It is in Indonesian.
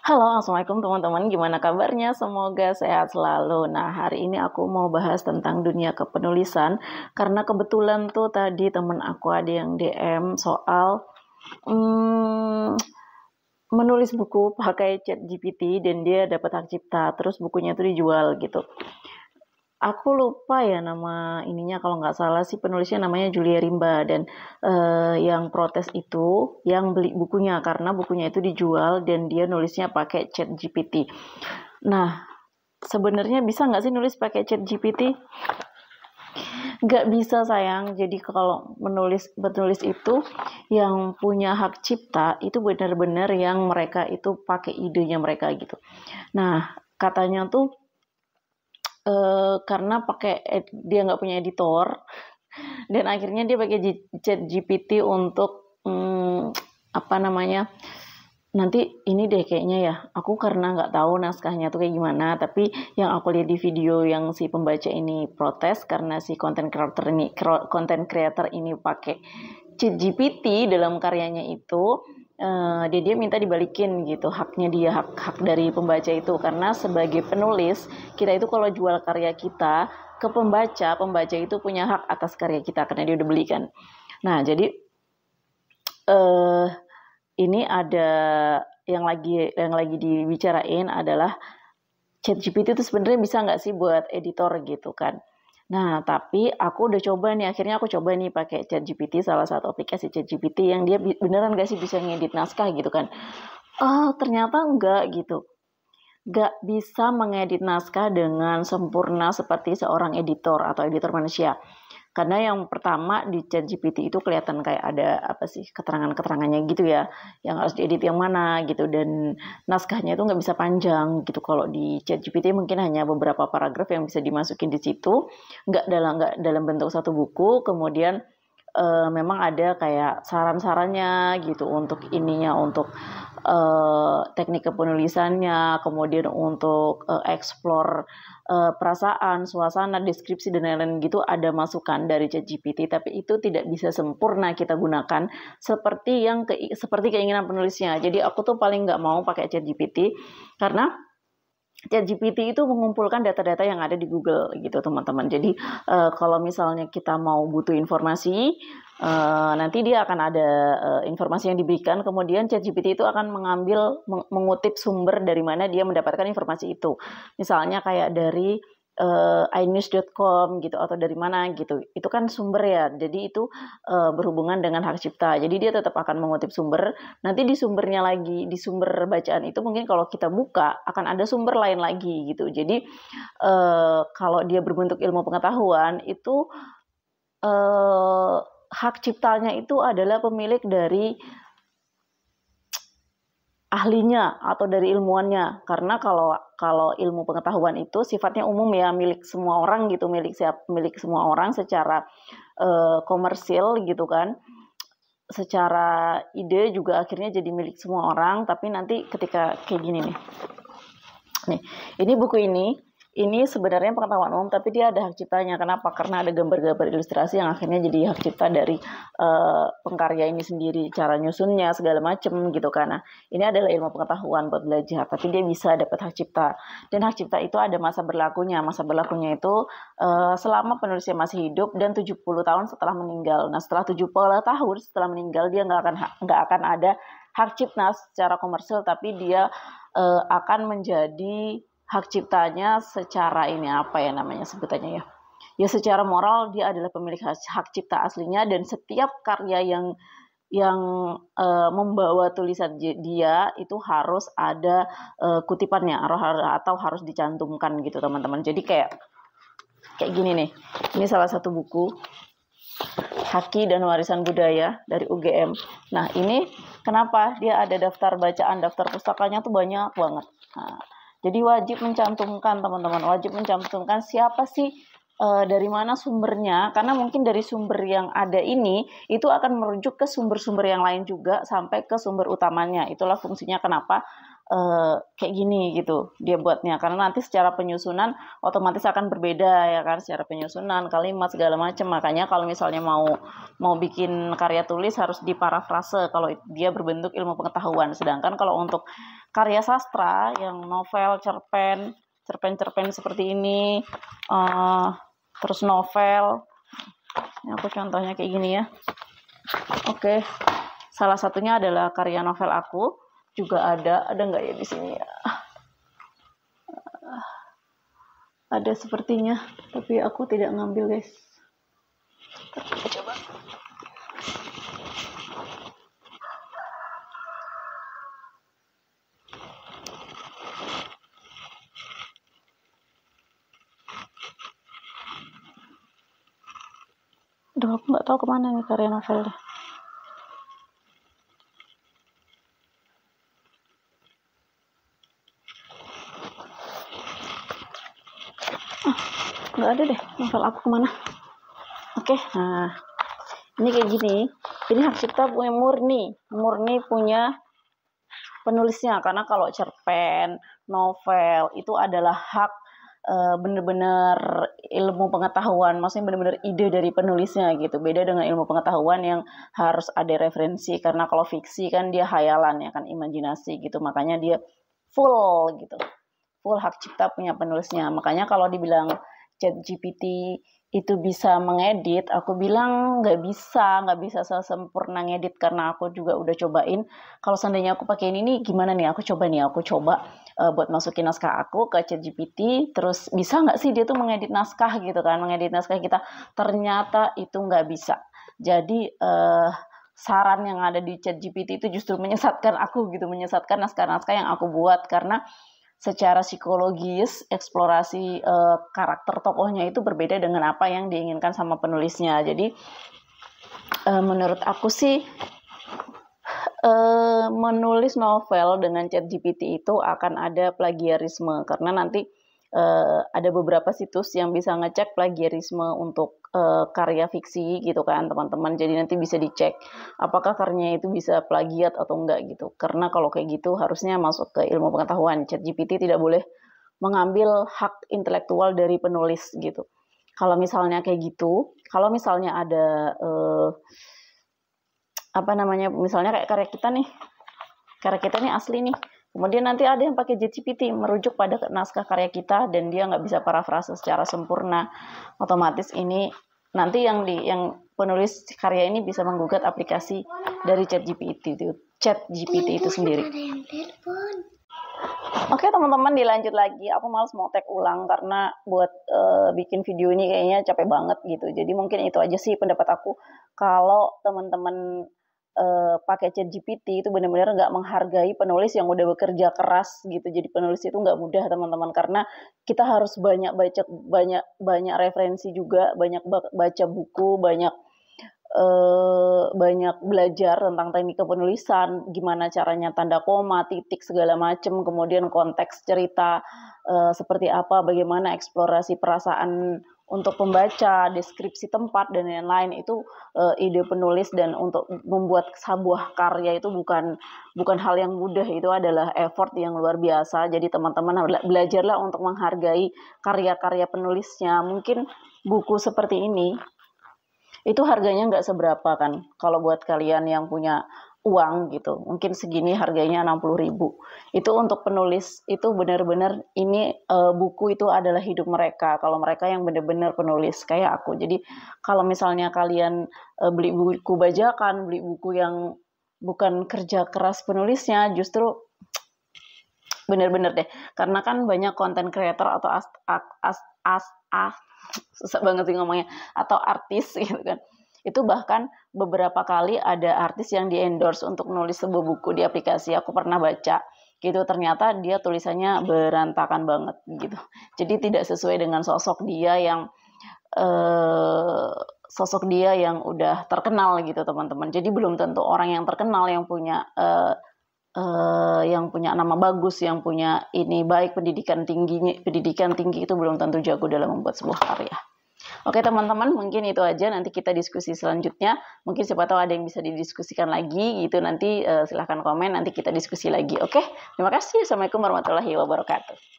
Halo, assalamualaikum teman-teman. Gimana kabarnya? Semoga sehat selalu. Nah, hari ini aku mau bahas tentang dunia kepenulisan karena kebetulan tuh tadi temen aku ada yang DM soal mm, menulis buku pakai ChatGPT dan dia dapat hak cipta. Terus bukunya tuh dijual gitu. Aku lupa ya nama ininya kalau nggak salah sih penulisnya namanya Julia Rimba dan yang protes itu yang beli bukunya karena bukunya itu dijual dan dia nulisnya pakai ChatGPT. Nah, sebenarnya bisa nggak sih nulis pakai ChatGPT? Nggak bisa sayang. Jadi kalau penulis itu yang punya hak cipta itu benar-benar yang mereka itu pakai idenya mereka gitu. Nah, katanya tuh karena dia nggak punya editor dan akhirnya dia pakai ChatGPT untuk apa namanya, nanti ini deh kayaknya ya, aku karena nggak tahu naskahnya tuh kayak gimana, tapi yang aku lihat di video yang si pembaca ini protes karena si content creator ini pakai ChatGPT dalam karyanya itu, dia minta dibalikin gitu haknya dia, hak dari pembaca itu, karena sebagai penulis kita itu kalau jual karya kita ke pembaca, pembaca itu punya hak atas karya kita karena dia udah beli kan. Nah, jadi ini ada yang lagi dibicarain adalah ChatGPT itu sebenarnya bisa nggak sih buat editor gitu kan. Nah, tapi aku udah coba nih, akhirnya aku coba nih pakai ChatGPT, salah satu aplikasi ChatGPT yang dia beneran gak sih bisa ngedit naskah gitu kan. Ternyata enggak gitu. Nggak bisa mengedit naskah dengan sempurna seperti seorang editor atau editor manusia. Karena yang pertama di ChatGPT itu kelihatan kayak ada apa sih keterangan-keterangannya gitu ya, yang harus diedit yang mana gitu, dan naskahnya itu nggak bisa panjang gitu. Kalau di ChatGPT mungkin hanya beberapa paragraf yang bisa dimasukin di situ, nggak dalam bentuk satu buku. Kemudian memang ada kayak saran-sarannya gitu untuk ininya, untuk teknik kepenulisannya, kemudian untuk explore perasaan, suasana, deskripsi dan lain-lain gitu, ada masukan dari ChatGPT, tapi itu tidak bisa sempurna kita gunakan seperti keinginan penulisnya. Jadi aku tuh paling nggak mau pakai ChatGPT karena ChatGPT itu mengumpulkan data-data yang ada di Google gitu teman-teman. Jadi kalau misalnya kita mau butuh informasi, nanti dia akan ada informasi yang diberikan, kemudian ChatGPT itu akan mengutip sumber dari mana dia mendapatkan informasi itu. Misalnya kayak dari inews.com gitu atau dari mana gitu. Itu kan sumber ya. Jadi itu berhubungan dengan hak cipta. Jadi dia tetap akan mengutip sumber. Nanti di sumbernya lagi, di sumber bacaan itu mungkin kalau kita buka akan ada sumber lain lagi gitu. Jadi kalau dia berbentuk ilmu pengetahuan itu hak ciptanya itu adalah pemilik dari ahlinya atau dari ilmuannya. Karena kalau ilmu pengetahuan itu sifatnya umum ya, milik semua orang gitu, milik semua orang secara komersil gitu kan. Secara ide juga akhirnya jadi milik semua orang, tapi nanti ketika kayak gini nih. Nih, ini buku ini sebenarnya pengetahuan umum, tapi dia ada hak ciptanya. Kenapa? Karena ada gambar-gambar ilustrasi yang akhirnya jadi hak cipta dari pengkarya ini sendiri, cara nyusunnya segala macem gitu kan. Nah, ini adalah ilmu pengetahuan buat belajar, tapi dia bisa dapat hak cipta. Dan hak cipta itu ada masa berlakunya. Masa berlakunya itu selama penulisnya masih hidup dan 70 tahun setelah meninggal. Nah, setelah 70 tahun setelah meninggal, dia nggak akan ada hak cipta secara komersil, tapi dia akan menjadi hak ciptanya secara ini apa ya namanya sebutannya ya. Ya secara moral dia adalah pemilik hak cipta aslinya, dan setiap karya yang membawa tulisan dia itu harus ada kutipannya atau harus dicantumkan gitu teman-teman. Jadi kayak gini nih. Ini salah satu buku Haki dan Warisan Budaya dari UGM. Nah, ini kenapa dia ada daftar bacaan, daftar pustakanya tuh banyak banget. Nah, jadi wajib mencantumkan teman-teman, wajib mencantumkan siapa sih, dari mana sumbernya, karena mungkin dari sumber yang ada ini itu akan merujuk ke sumber-sumber yang lain juga sampai ke sumber utamanya. Itulah fungsinya kenapa kayak gini gitu dia buatnya, karena nanti secara penyusunan otomatis akan berbeda ya kan, secara penyusunan kalimat segala macam. Makanya kalau misalnya mau bikin karya tulis harus diparafrase kalau dia berbentuk ilmu pengetahuan. Sedangkan kalau untuk karya sastra yang novel, cerpen seperti ini, terus novel, ini aku contohnya kayak gini ya. Oke, salah satunya adalah karya novel aku. Juga ada nggak ya di sini ya? Ada sepertinya, tapi aku tidak ngambil guys. Coba. Aduh, aku nggak tahu kemana nih karya novelnya. Nggak ada deh novel aku kemana. Oke, nah ini kayak gini. Ini hak cipta punya murni punya penulisnya, karena kalau cerpen, novel itu adalah hak bener-bener ilmu pengetahuan, maksudnya bener-bener ide dari penulisnya gitu. Beda dengan ilmu pengetahuan yang harus ada referensi, karena kalau fiksi kan dia hayalan ya kan, imajinasi gitu, makanya dia full gitu, full hak cipta punya penulisnya. Makanya kalau dibilang ChatGPT itu bisa mengedit, aku bilang nggak bisa sesempurna ngedit, karena aku juga udah cobain. Kalau seandainya aku pakai ini gimana nih, aku coba buat masukin naskah aku ke ChatGPT, terus bisa nggak sih dia tuh mengedit naskah gitu kan, mengedit naskah kita. Ternyata itu nggak bisa. Jadi saran yang ada di ChatGPT itu justru menyesatkan aku gitu, menyesatkan naskah-naskah yang aku buat, karena secara psikologis eksplorasi karakter tokohnya itu berbeda dengan apa yang diinginkan sama penulisnya. Jadi menurut aku sih menulis novel dengan ChatGPT itu akan ada plagiarisme, karena nanti ada beberapa situs yang bisa ngecek plagiarisme untuk karya fiksi gitu kan teman-teman. Jadi nanti bisa dicek apakah karyanya itu bisa plagiat atau enggak gitu. Karena kalau kayak gitu harusnya masuk ke ilmu pengetahuan. ChatGPT tidak boleh mengambil hak intelektual dari penulis gitu. Kalau misalnya kayak gitu, kalau misalnya ada misalnya kayak karya kita nih asli nih, kemudian nanti ada yang pakai ChatGPT merujuk pada naskah karya kita dan dia nggak bisa parafrase secara sempurna, otomatis ini nanti yang penulis karya ini bisa menggugat aplikasi dari ChatGPT itu sendiri. Oke teman-teman, dilanjut lagi. Aku males mau tag ulang karena buat bikin video ini kayaknya capek banget gitu. Jadi mungkin itu aja sih pendapat aku. Kalau teman-teman pakai ChatGPT itu benar-benar nggak menghargai penulis yang udah bekerja keras gitu. Jadi penulis itu nggak mudah teman-teman, karena kita harus banyak referensi juga, banyak baca buku, banyak belajar tentang teknik kepenulisan, gimana caranya tanda koma, titik segala macam, kemudian konteks cerita seperti apa, bagaimana eksplorasi perasaan untuk pembaca, deskripsi tempat dan lain-lain. Itu ide penulis, dan untuk membuat sebuah karya itu bukan hal yang mudah, itu adalah effort yang luar biasa. Jadi teman-teman belajarlah untuk menghargai karya-karya penulisnya. Mungkin buku seperti ini itu harganya nggak seberapa kan, kalau buat kalian yang punya uang gitu, mungkin segini harganya 60.000. Itu untuk penulis itu benar-benar ini buku itu adalah hidup mereka, kalau mereka yang benar-benar penulis kayak aku. Jadi kalau misalnya kalian beli buku bajakan, beli buku yang bukan kerja keras penulisnya, justru benar-benar deh, karena kan banyak konten creator atau susah banget sih ngomongnya, atau artis gitu kan. Itu bahkan beberapa kali ada artis yang di-endorse untuk nulis sebuah buku di aplikasi. Aku pernah baca gitu, ternyata dia tulisannya berantakan banget gitu. Jadi tidak sesuai dengan sosok dia yang udah terkenal gitu teman-teman. Jadi belum tentu orang yang terkenal yang punya nama bagus, yang punya ini baik, pendidikan tinggi itu belum tentu jago dalam membuat sebuah karya. Oke teman-teman, mungkin itu aja. Nanti kita diskusi selanjutnya. Mungkin siapa tahu ada yang bisa didiskusikan lagi gitu. Nanti silahkan komen, nanti kita diskusi lagi. Oke, terima kasih. Assalamualaikum warahmatullahi wabarakatuh.